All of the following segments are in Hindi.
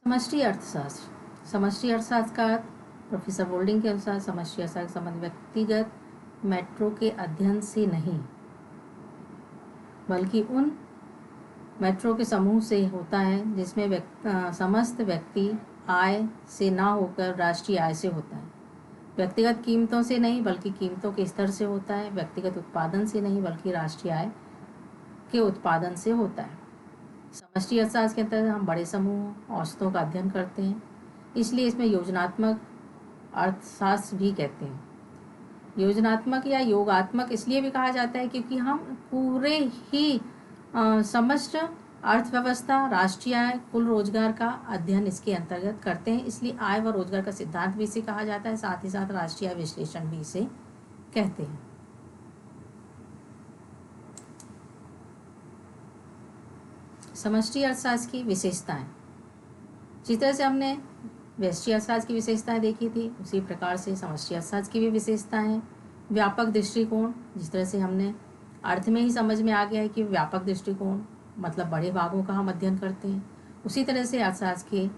समष्टि अर्थशास्त्र। समष्टि अर्थशास्त्र का अर्थ प्रोफेसर बोल्डिंग के अनुसार समष्टि अर्थशास्त्र का संबंध व्यक्तिगत मेट्रो के अध्ययन से नहीं बल्कि उन मेट्रो के समूह से होता है जिसमें समस्त व्यक्ति आय से ना होकर राष्ट्रीय आय से होता है। व्यक्तिगत कीमतों से नहीं बल्कि कीमतों के स्तर से होता है। व्यक्तिगत उत्पादन से नहीं बल्कि राष्ट्रीय आय के उत्पादन से होता है। समष्टि अर्थशास्त्र के अंतर्गत हम बड़े समूह औसतों का अध्ययन करते हैं, इसलिए इसमें योजनात्मक अर्थशास्त्र भी कहते हैं। योजनात्मक या योगात्मक इसलिए भी कहा जाता है क्योंकि हम पूरे ही समस्त अर्थव्यवस्था, राष्ट्रीय आय, कुल रोजगार का अध्ययन इसके अंतर्गत करते हैं, इसलिए आय व रोजगार का सिद्धांत भी इसे कहा जाता है। साथ ही साथ राष्ट्रीय आय विश्लेषण भी इसे कहते हैं। समष्टि अर्थशास्त्र की विशेषताएं। जिस तरह से हमने व्यष्टि अर्थशास्त्र की विशेषताएं देखी थी, उसी प्रकार से समष्टि अर्थशास्त्र की भी विशेषताएं हैं। व्यापक दृष्टिकोण, जिस तरह से हमने अर्थ में ही समझ में आ गया है कि व्यापक दृष्टिकोण मतलब बड़े भागों का हम अध्ययन करते हैं, उसी तरह से अर्थशास्त्र के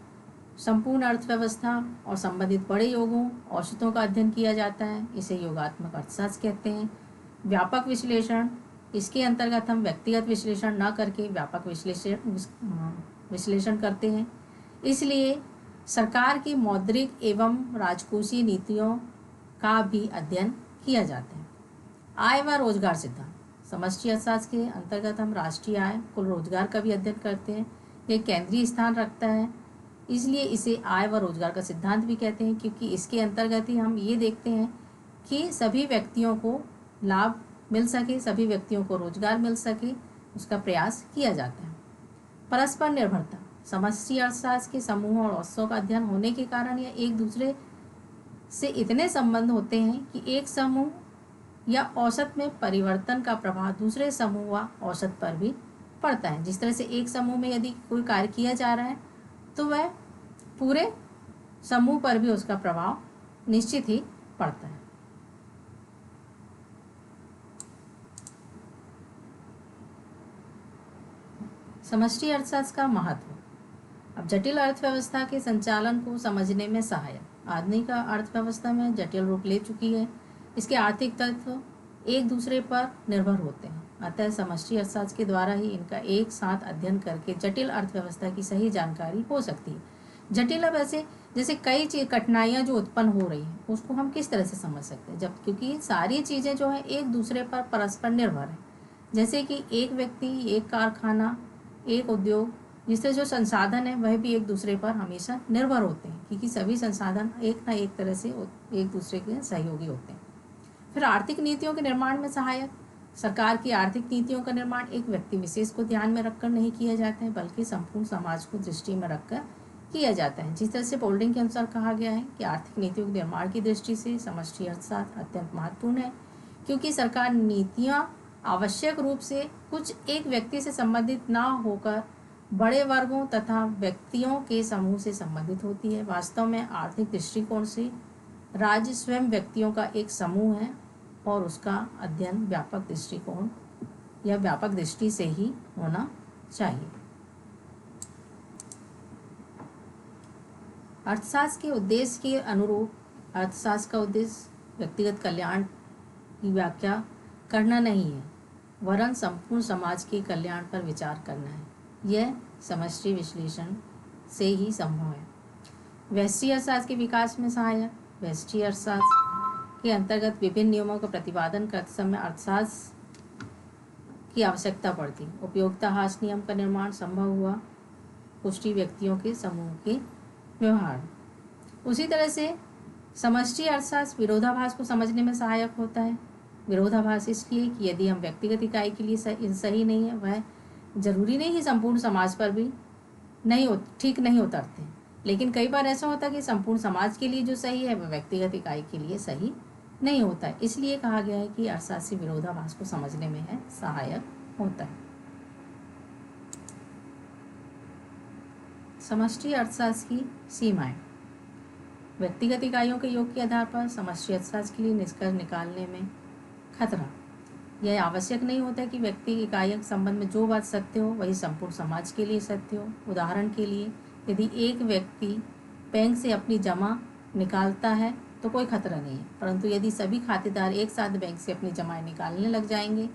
संपूर्ण अर्थव्यवस्था और संबंधित बड़े योगों, औसतों का अध्ययन किया जाता है, इसे योगात्मक अर्थशास्त्र कहते हैं। व्यापक विश्लेषण, इसके अंतर्गत हम व्यक्तिगत विश्लेषण न करके व्यापक विश्लेषण करते हैं, इसलिए सरकार की मौद्रिक एवं राजकोषीय नीतियों का भी अध्ययन किया जाता है। आय व रोजगार सिद्धांत। समष्टि अर्थशास्त्र के अंतर्गत हम राष्ट्रीय आय, कुल रोजगार का भी अध्ययन करते हैं। यह केंद्रीय स्थान रखता है, इसलिए इसे आय व रोजगार का सिद्धांत भी कहते हैं, क्योंकि इसके अंतर्गत ही हम ये देखते हैं कि सभी व्यक्तियों को लाभ मिल सके, सभी व्यक्तियों को रोजगार मिल सके, उसका प्रयास किया जाता है। परस्पर निर्भरता। समष्टि अर्थशास्त्र के समूहों और औसतों का अध्ययन होने के कारण यह एक दूसरे से इतने संबंध होते हैं कि एक समूह या औसत में परिवर्तन का प्रभाव दूसरे समूह व औसत पर भी पड़ता है। जिस तरह से एक समूह में यदि कोई कार्य किया जा रहा है तो वह पूरे समूह पर भी उसका प्रभाव निश्चित ही पड़ता है। समष्टि अर्थशास्त्र का महत्व। अब जटिल अर्थव्यवस्था के संचालन को समझने में सहायक। आधुनिक अर्थव्यवस्था में जटिल रूप ले चुकी है, इसके आर्थिक तत्व एक दूसरे पर निर्भर होते हैं, अतः समष्टि अर्थशास्त्र के द्वारा ही इनका एक साथ अध्ययन करके जटिल अर्थव्यवस्था की सही जानकारी हो सकती है। जटिल अब ऐसे जैसे कई कठिनाइयाँ जो उत्पन्न हो रही हैं उसको हम किस तरह से समझ सकते हैं, जब क्योंकि सारी चीज़ें जो है एक दूसरे पर परस्पर निर्भर है। जैसे कि एक व्यक्ति, एक कारखाना, एक उद्योग, जिससे जो संसाधन है वह भी एक दूसरे पर हमेशा निर्भर होते हैं, क्योंकि सभी संसाधन एक ना एक तरह से एक दूसरे के सहयोगी होते हैं। फिर आर्थिक नीतियों के निर्माण में सहायक। सरकार की आर्थिक नीतियों का निर्माण एक व्यक्ति विशेष को ध्यान में रखकर नहीं किया जाता है, बल्कि संपूर्ण समाज को दृष्टि में रखकर किया जाता है। जिस तरह से बोल्डिंग के अनुसार कहा गया है कि आर्थिक नीतियों के निर्माण की दृष्टि से समष्टि अर्थशास्त्र अत्यंत महत्वपूर्ण है, क्योंकि सरकार नीतियाँ आवश्यक रूप से कुछ एक व्यक्ति से संबंधित ना होकर बड़े वर्गों तथा व्यक्तियों के समूह से संबंधित होती है। वास्तव में आर्थिक दृष्टिकोण से राज्य स्वयं व्यक्तियों का एक समूह है और उसका अध्ययन व्यापक दृष्टिकोण या व्यापक दृष्टि से ही होना चाहिए। अर्थशास्त्र के उद्देश्य के अनुरूप अर्थशास्त्र का उद्देश्य व्यक्तिगत कल्याण की व्याख्या करना नहीं है, वरन संपूर्ण समाज के कल्याण पर विचार करना है। यह समष्टि विश्लेषण से ही संभव है। व्यष्टि अर्थशास्त्र के विकास में सहायक। व्यष्टि अर्थशास्त्र के अंतर्गत विभिन्न नियमों का प्रतिपादन करते समय अर्थशास्त्र की आवश्यकता पड़ती। उपयोगिता हास नियम का निर्माण संभव हुआ पुष्टि व्यक्तियों के समूह के व्यवहार। उसी तरह से समष्टि अर्थशास्त्र विरोधाभास को समझने में सहायक होता है। विरोधाभास इसलिए कि यदि हम व्यक्तिगत इकाई के लिए सही नहीं है, वह जरूरी नहीं कि संपूर्ण समाज पर भी ठीक नहीं उतरते, लेकिन कई बार ऐसा होता है कि संपूर्ण समाज के लिए जो सही है वह व्यक्तिगत इकाई के लिए सही नहीं होता है। इसलिए कहा गया है कि अर्थशास्त्र विरोधाभास को समझने में है सहायक होता है। समष्टि अर्थशास्त्र की सीमाएं। व्यक्तिगत इकाइयों के योग के आधार पर समष्टि अर्थशास्त्र के लिए निष्कर्ष निकालने में खतरा। यह आवश्यक नहीं होता कि व्यक्ति इकाइयों के संबंध में जो बात सत्य हो वही संपूर्ण समाज के लिए सत्य हो। उदाहरण के लिए यदि एक व्यक्ति बैंक से अपनी जमा निकालता है तो कोई खतरा नहीं है, परंतु यदि सभी खातेदार एक साथ बैंक से अपनी जमाएं निकालने लग जाएंगे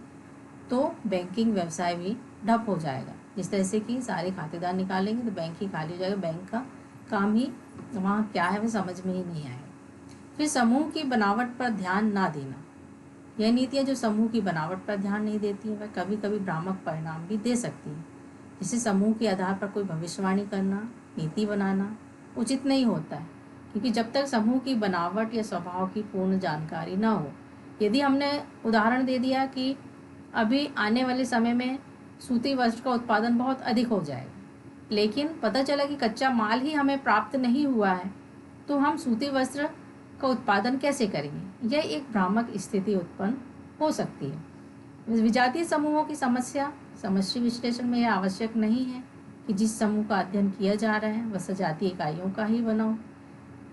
तो बैंकिंग व्यवसाय भी ठप हो जाएगा। जिस तरह से कि सारे खातेदार निकालेंगे तो बैंक ही खाली हो जाएगा, बैंक का काम ही वहाँ क्या है वह समझ में ही नहीं आएगा। फिर समूह की बनावट पर ध्यान ना देना, यह नीतियाँ जो समूह की बनावट पर ध्यान नहीं देती हैं वह कभी कभी भ्रामक परिणाम भी दे सकती हैं। जैसे समूह के आधार पर कोई भविष्यवाणी करना, नीति बनाना उचित नहीं होता है, क्योंकि जब तक समूह की बनावट या स्वभाव की पूर्ण जानकारी ना हो। यदि हमने उदाहरण दे दिया कि अभी आने वाले समय में सूती वस्त्र का उत्पादन बहुत अधिक हो जाएगा, लेकिन पता चला कि कच्चा माल ही हमें प्राप्त नहीं हुआ है, तो हम सूती वस्त्र का उत्पादन कैसे करेंगे? यह एक भ्रामक स्थिति उत्पन्न हो सकती है। विजातीय समूहों की समस्या समष्टि विश्लेषण में यह आवश्यक नहीं है कि जिस समूह का अध्ययन किया जा रहा है वह सजातीय इकाइयों का ही बना हो।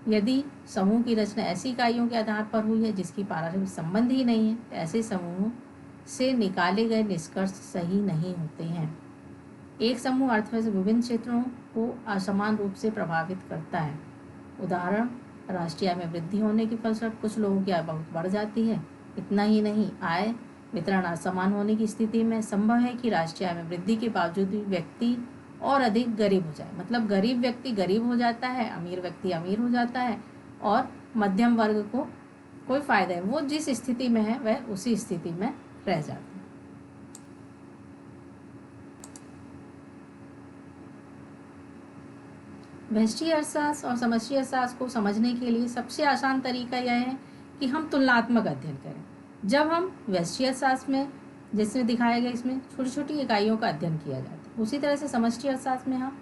यदि समूह की रचना ऐसी इकाइयों के आधार पर हुई है जिसकी पारस्परिक संबंध ही नहीं है, तो ऐसे समूहों से निकाले गए निष्कर्ष सही नहीं होते हैं। एक समूह अर्थव्यवस्था विभिन्न क्षेत्रों को असमान रूप से प्रभावित करता है। उदाहरण, राष्ट्रीय आय में वृद्धि होने के फलस्वरूप कुछ लोगों की आय बहुत बढ़ जाती है। इतना ही नहीं, आय वितरण असमान होने की स्थिति में संभव है कि राष्ट्रीय आय में वृद्धि के बावजूद भी व्यक्ति और अधिक गरीब हो जाए। मतलब गरीब व्यक्ति गरीब हो जाता है, अमीर व्यक्ति अमीर हो जाता है और मध्यम वर्ग को कोई फायदा है, वो जिस स्थिति में है वह उसी स्थिति में रह जाता है। व्यष्टि अर्थशास्त्र और समष्टि अर्थशास्त्र को समझने के लिए सबसे आसान तरीका यह है कि हम तुलनात्मक अध्ययन करें। जब हम व्यष्टि अर्थशास्त्र में, जैसे दिखाया गया, इसमें छोटी छोटी इकाइयों का अध्ययन किया जाता है, उसी तरह से समष्टि अर्थशास्त्र में हम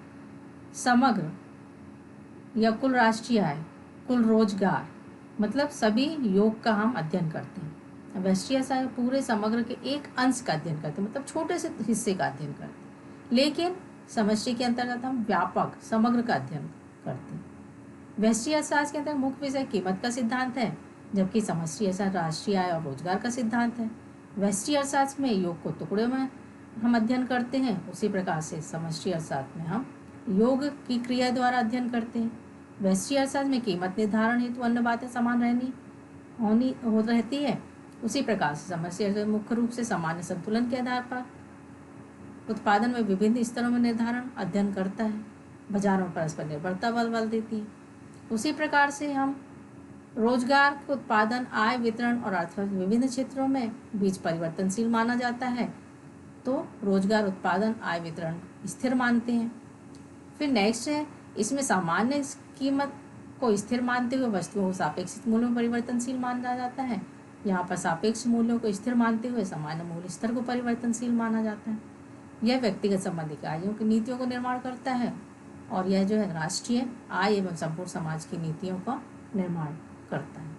समग्र या कुल राष्ट्रीय आय, कुल रोजगार, मतलब सभी योग का हम अध्ययन करते हैं। व्यष्टि अर्थशास्त्र पूरे समग्र के एक अंश का अध्ययन करते हैं, मतलब छोटे से हिस्से का अध्ययन करते हैं, लेकिन समष्टि के अंतर्गत हम व्यापक समग्र का अध्ययन करते हैं। व्यष्टि अर्थशास्त्र के अंतर्गत मुख्य विषय कीमत का सिद्धांत है, जबकि समष्टि अर्थशास्त्र राष्ट्रीय आय और रोजगार का सिद्धांत है। व्यष्टि अर्थशास्त्र में योग को टुकड़े में हम अध्ययन करते हैं, उसी प्रकार से समष्टि अर्थशास्त्र में हम योग की क्रिया द्वारा अध्ययन करते हैं। व्यष्टि अर्थशास्त्र में कीमत निर्धारण हेतु अन्य बातें समान रहती है, उसी प्रकार से समष्टि अर्थशास्त्र मुख्य रूप से सामान्य संतुलन के आधार पर उत्पादन में विभिन्न स्तरों में निर्धारण अध्ययन करता है। बाजारों में परस्पर निर्भरता बल देती है। उसी प्रकार से हम रोजगार के उत्पादन, आय वितरण और अर्थव्यवस्था विभिन्न क्षेत्रों में बीच परिवर्तनशील माना जाता है, तो रोजगार उत्पादन आय वितरण स्थिर मानते हैं। फिर नेक्स्ट है, इसमें सामान्य कीमत को स्थिर मानते हुए वस्तुओं को सापेक्षिक मूल्यों में परिवर्तनशील माना जाता है। यहाँ पर सापेक्ष मूल्यों को स्थिर मानते हुए सामान्य मूल्य स्तर को परिवर्तनशील माना जाता है। यह व्यक्तिगत संबंध इकाइयों की नीतियों को निर्माण करता है और यह जो है राष्ट्रीय आय एवं संपूर्ण समाज की नीतियों का निर्माण करता है।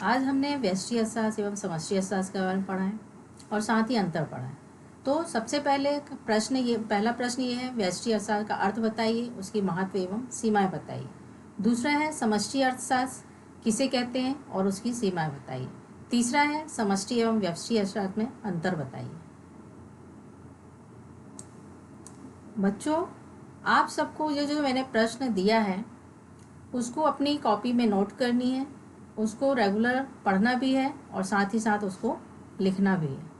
आज हमने व्यष्टि अर्थशास्त्र एवं समष्टि अर्थशास्त्र के बारे में पढ़ा है और साथ ही अंतर पढ़ा है। तो सबसे पहले पहला प्रश्न ये है, व्यष्टि अर्थशास्त्र का अर्थ बताइए, उसकी महत्व एवं सीमाएं बताइए। दूसरा है, समष्टि अर्थशास्त्र किसे कहते हैं और उसकी सीमाएं बताइए। तीसरा है, समष्टि एवं व्यष्टि अर्थशास्त्र में अंतर बताइए। बच्चों, आप सबको जो मैंने प्रश्न दिया है उसको अपनी कॉपी में नोट करनी है, उसको रेगुलर पढ़ना भी है और साथ ही साथ उसको लिखना भी है।